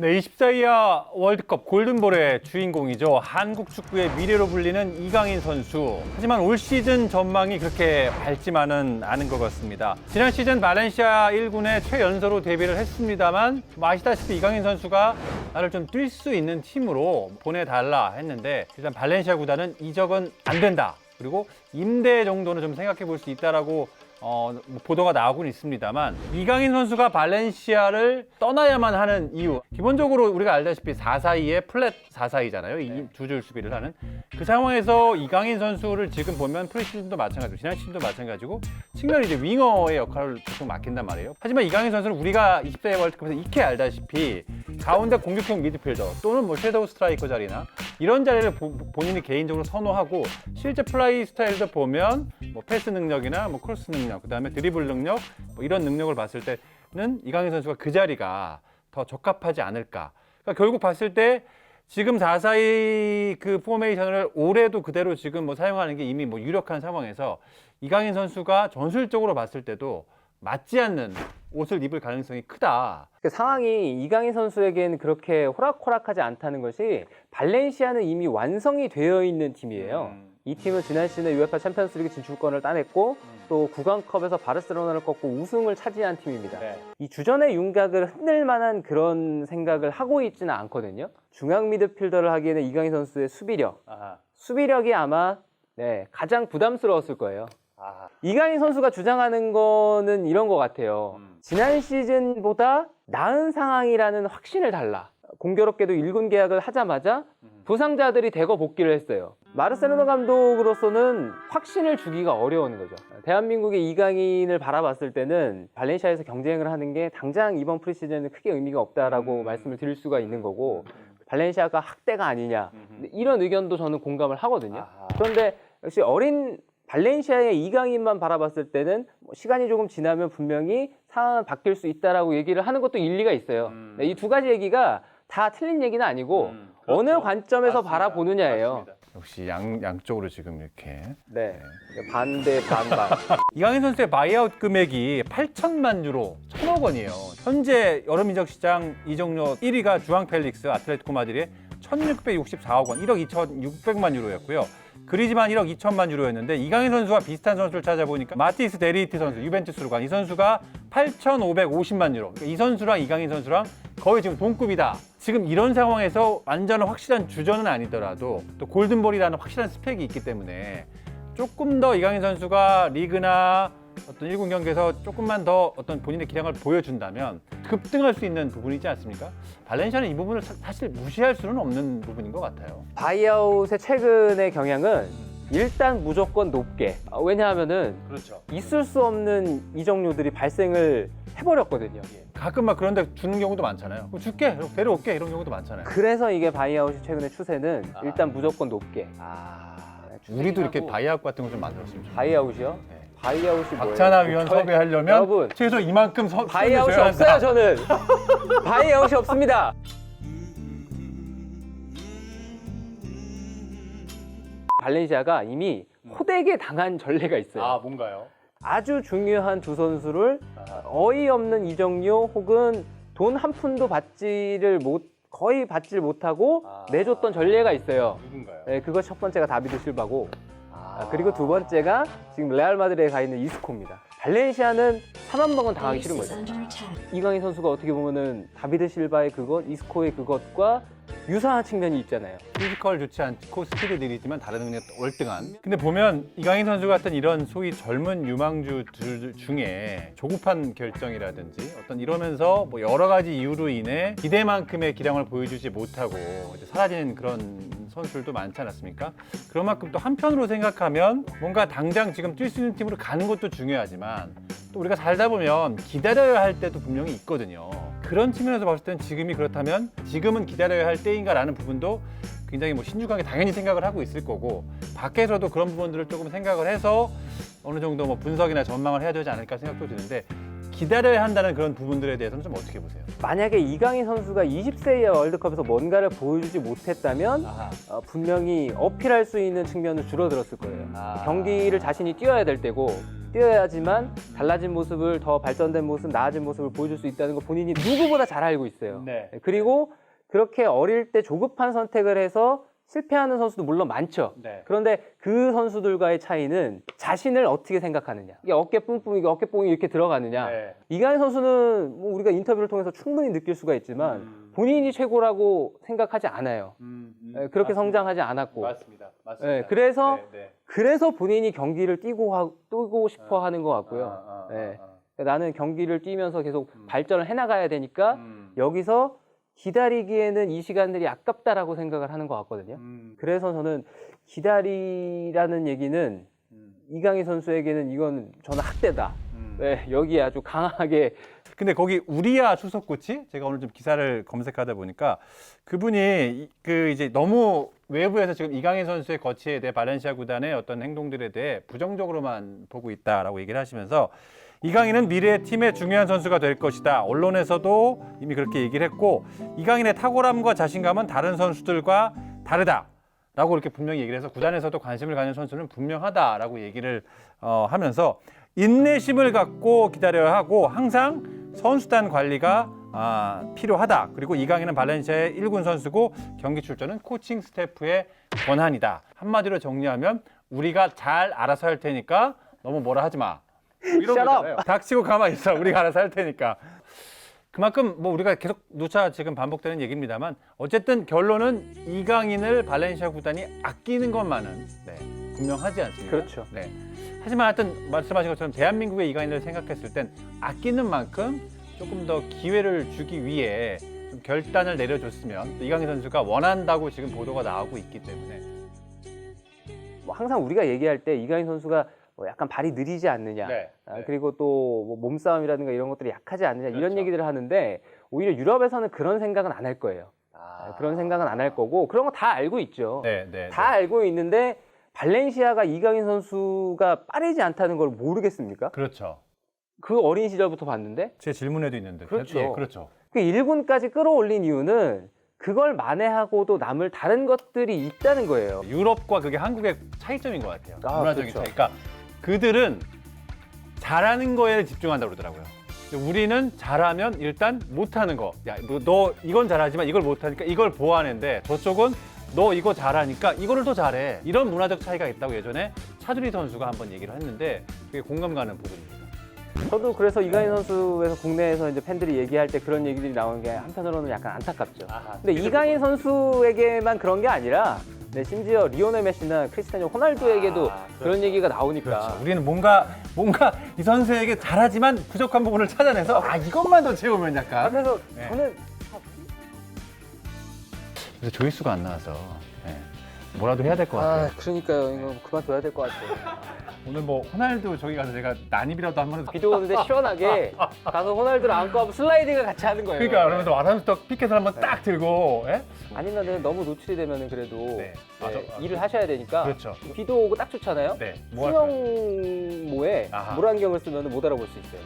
네, 24이하 월드컵 골든볼의 주인공이죠. 한국 축구의 미래로 불리는 이강인 선수. 하지만 올 시즌 전망이 그렇게 밝지만은 않은 것 같습니다. 지난 시즌 발렌시아 1군에 최연소로 데뷔를 했습니다만 아시다시피 이강인 선수가 나를 좀 뛸 수 있는 팀으로 보내달라 했는데 일단 발렌시아 구단은 이적은 안 된다. 그리고 임대 정도는 좀 생각해 볼 수 있다라고 보도가 나오고는 있습니다만 이강인 선수가 발렌시아를 떠나야만 하는 이유, 기본적으로 우리가 알다시피 4-4-2의 플랫 4-4-2잖아요. 이 두 줄 수비를 하는 그 상황에서 이강인 선수를 지금 보면 프리시즌도 마찬가지고 지난 시즌도 마찬가지고 측면이 이제 윙어의 역할을 보통 맡긴단 말이에요. 하지만 이강인 선수는 우리가 20대 월드컵에서 익히 알다시피 가운데 공격형 미드필더 또는 뭐 섀도우 스트라이커 자리나 이런 자리를 본인이 개인적으로 선호하고 실제 플레이 스타일도 보면 뭐 패스 능력이나 뭐 크로스 능력, 그다음에 드리블 능력 뭐 이런 능력을 봤을 때는 이강인 선수가 그 자리가 더 적합하지 않을까. 그러니까 결국 봤을 때 지금 4-4-2 그 포메이션을 올해도 그대로 지금 뭐 사용하는 게 이미 뭐 유력한 상황에서 이강인 선수가 전술적으로 봤을 때도 맞지 않는 옷을 입을 가능성이 크다. 그 상황이 이강인 선수에게는 그렇게 호락호락하지 않다는 것이 발렌시아는 이미 완성이 되어 있는 팀이에요. 이 팀은 지난 시즌에 UEFA 챔피언스리그 진출권을 따냈고 또 구강컵에서 바르셀로나를 꺾고 우승을 차지한 팀입니다. 네. 이 주전의 윤곽을 흔들 만한 그런 생각을 하고 있지는 않거든요. 중앙 미드필더를 하기에는 이강인 선수의 수비력이 아마 가장 부담스러웠을 거예요. 이강인 선수가 주장하는 거는 이런 것 같아요. 지난 시즌보다 나은 상황이라는 확신을 달라. 공교롭게도 1군 계약을 하자마자 부상자들이 대거 복귀를 했어요. 마르세로나 감독으로서는 확신을 주기가 어려운 거죠. 대한민국의 이강인을 바라봤을 때는 발렌시아에서 경쟁을 하는 게 당장 이번 프리시즌에는 크게 의미가 없다라고 말씀을 드릴 수가 있는 거고, 발렌시아가 학대가 아니냐 이런 의견도 저는 공감을 하거든요. 그런데 역시 어린 발렌시아의 이강인만 바라봤을 때는 시간이 조금 지나면 분명히 상황은 바뀔 수 있다라고 얘기를 하는 것도 일리가 있어요. 이 두 가지 얘기가 다 틀린 얘기는 아니고 어느 관점에서 바라보느냐예요. 맞습니다. 역시 양쪽으로 지금 이렇게. 반대 반반. 이강인 선수의 바이아웃 금액이 8천만 유로, 1,000억 원이에요. 현재 여름 이적 시장 이적료 1위가 주앙 펠릭스 아틀레티코 마드리드의 1,664억 원, 1억 2,600만 유로였고요. 그리즈만 1억 2천만 유로였는데 이강인 선수와 비슷한 선수를 찾아보니까 마티스 데리티 선수, 유벤투스로 간 이 선수가 8,550만 유로. 그러니까 이 선수랑 이강인 선수랑 거의 지금 동급이다. 지금 이런 상황에서 완전한 확실한 주전은 아니더라도 또 골든볼이라는 확실한 스펙이 있기 때문에 조금 더 이강인 선수가 리그나 어떤 1군 경기에서 조금만 더 어떤 본인의 기량을 보여준다면 급등할 수 있는 부분이지 않습니까? 발렌시아는 이 부분을 사실 무시할 수는 없는 부분인 것 같아요. 바이아웃의 최근의 경향은 일단 무조건 높게. 왜냐하면은 그렇죠. 있을 수 없는 이적료들이 발생을 해버렸거든요. 가끔 막 그런데 주는 경우도 많잖아요. 줄게, 데려올게 이런 경우도 많잖아요. 그래서 이게 바이아웃이 최근의 추세는 일단 무조건 높게. 우리도 이렇게 바이아웃 같은 거 좀 만들었으면 좋겠어요. 바이아웃이요? 네. 바이아웃이 뭐예요? 박찬하 위원 섭외하려면 여러분, 최소 이만큼 바이아웃이 줘야 없어요. 한다. 저는 바이아웃이 없습니다. 발렌시아가 이미 호되게 당한 전례가 있어요. 뭔가요? 아주 중요한 두 선수를 어이없는 이적료 혹은 돈 한 푼도 거의 받질 못하고 내줬던 전례가 있어요. 누군가요? 네, 그것 첫 번째가 다비드 실바고, 그리고 두 번째가 지금 레알 마드리드에 가 있는 이스코입니다. 발렌시아는 3만 번은 당하기 싫은 거죠. 이강인 선수가 어떻게 보면은 다비드 실바의 그것, 이스코의 그것과 유사한 측면이 있잖아요. 피지컬 좋지 않고 스피드 느리지만 다른 능력 월등한. 근데 보면 이강인 선수 같은 이런 소위 젊은 유망주들 중에 조급한 결정이라든지 어떤 이러면서 뭐 여러 가지 이유로 인해 기대만큼의 기량을 보여주지 못하고 이제 사라지는 그런 선수들도 많지 않았습니까? 그런 만큼 또 한편으로 생각하면 뭔가 당장 지금 뛸 수 있는 팀으로 가는 것도 중요하지만 또 우리가 살다 보면 기다려야 할 때도 분명히 있거든요. 그런 측면에서 봤을 때는 지금이 그렇다면 지금은 기다려야 할 때인가라는 부분도 굉장히 뭐 신중하게 당연히 생각을 하고 있을 거고, 밖에서도 그런 부분들을 조금 생각을 해서 어느 정도 뭐 분석이나 전망을 해야 되지 않을까 생각도 드는데, 기다려야 한다는 그런 부분들에 대해서는 좀 어떻게 보세요? 만약에 이강인 선수가 20세 이하 월드컵에서 뭔가를 보여주지 못했다면 분명히 어필할 수 있는 측면은 줄어들었을 거예요. 경기를 자신이 뛰어야 될 때고 뛰어야지만 달라진 모습을, 더 발전된 모습, 나아진 모습을 보여줄 수 있다는 걸 본인이 누구보다 잘 알고 있어요. 네. 그리고 그렇게 어릴 때 조급한 선택을 해서 실패하는 선수도 물론 많죠. 네. 그런데 그 선수들과의 차이는 자신을 어떻게 생각하느냐. 이게 어깨 뿜뿜, 이게 어깨 뽕이 이렇게 들어가느냐. 네. 이강인 선수는 뭐 우리가 인터뷰를 통해서 충분히 느낄 수가 있지만 본인이 최고라고 생각하지 않아요. 그렇게 맞습니다. 성장하지 않았고. 맞습니다. 네, 그래서 네, 네. 그래서 본인이 경기를 뛰고 싶어 하는 것 같고요. 네. 나는 경기를 뛰면서 계속 발전을 해나가야 되니까 여기서 기다리기에는 이 시간들이 아깝다라고 생각을 하는 것 같거든요. 그래서 저는 기다리라는 얘기는 이강인 선수에게는 이건 저는 학대다. 네, 여기에 아주 강하게. 근데 거기 우리야 수석 코치 제가 오늘 좀 기사를 검색하다 보니까 그분이 그 이제 너무 외부에서 지금 이강인 선수의 거치에 대해 발렌시아 구단의 어떤 행동들에 대해 부정적으로만 보고 있다라고 얘기를 하시면서 이강인은 미래의 팀의 중요한 선수가 될 것이다. 언론에서도 이미 그렇게 얘기를 했고 이강인의 탁월함과 자신감은 다른 선수들과 다르다. 라고 이렇게 분명히 얘기를 해서 구단에서도 관심을 가는 선수는 분명하다라고 얘기를 하면서 인내심을 갖고 기다려야 하고 항상 선수단 관리가 필요하다. 그리고 이강인은 발렌시아의 1군 선수고 경기 출전은 코칭 스태프의 권한이다. 한마디로 정리하면 우리가 잘 알아서 할 테니까 너무 뭐라 하지 마. 이런 Shut 거잖아요. 닥치고 가만히 있어. 우리가 알아서 할 테니까. 그만큼 뭐 우리가 계속 누차 지금 반복되는 얘기입니다만 어쨌든 결론은 이강인을 발렌시아 구단이 아끼는 것만은 분명하지 않습니까? 그렇죠. 네. 하지만 하여튼 말씀하신 것처럼 대한민국의 이강인을 생각했을 땐 아끼는 만큼 조금 더 기회를 주기 위해 좀 결단을 내려줬으면 또 이강인 선수가 원한다고 지금 보도가 나오고 있기 때문에 뭐 항상 우리가 얘기할 때 이강인 선수가 뭐 약간 발이 느리지 않느냐. 네. 그리고 또 뭐 몸싸움이라든가 이런 것들이 약하지 않느냐. 이런 그렇죠. 얘기들을 하는데 오히려 유럽에서는 그런 생각은 안 할 거예요. 그런 생각은 안 할 거고 그런 거 다 알고 있죠. 다 알고 있는데 발렌시아가 이강인 선수가 빠르지 않다는 걸 모르겠습니까? 그렇죠. 그 어린 시절부터 봤는데 제 질문에도 있는데 그렇죠. 예, 그렇죠. 그 1군까지 끌어올린 이유는 그걸 만회하고도 남을 다른 것들이 있다는 거예요. 유럽과 그게 한국의 차이점인 것 같아요. 문화적인 그렇죠. 차이. 그러니까 그들은 잘하는 거에 집중한다고 그러더라고요. 근데 우리는 잘하면 일단 못하는 거. 야, 너 이건 잘하지만 이걸 못하니까 이걸 보완했는데 저쪽은 너 이거 잘하니까 이거를 더 잘해. 이런 문화적 차이가 있다고 예전에 차두리 선수가 한번 얘기를 했는데 그게 공감 가는 부분입니다. 저도 그래서 이강인 선수에서 국내에서 이제 팬들이 얘기할 때 그런 얘기들이 나오는 게 한편으로는 약간 안타깝죠. 근데 이강인 선수에게만 그런 게 아니라 심지어 리오넬 메시나 크리스티아노 호날두에게도 그런 얘기가 나오니까. 그렇죠. 우리는 뭔가 이 선수에게 잘하지만 부족한 부분을 찾아내서 이것만 더 채우면 약간. 그래서 네. 저는 그래서 조회수가 안 나와서 뭐라도 해야 될 것 같아요. 그러니까요. 이거 그만둬야 될 것 같아요. 오늘 뭐 호날두 저기 가서 제가 난입이라도 한번 해서 비도 오는데 시원하게 가서 호날두를 안고 하면 슬라이딩을 같이 하는 거예요. 그러니까 그러면서 와라스떡 피켓을 한번 딱 들고 아니면은 너무 노출이 되면은 그래도 네. 일을 하셔야 되니까. 그렇죠. 비도 오고 딱 좋잖아요. 네. 뭐 할까요? 수영모에 아하. 물안경을 쓰면 못 알아볼 수 있어요.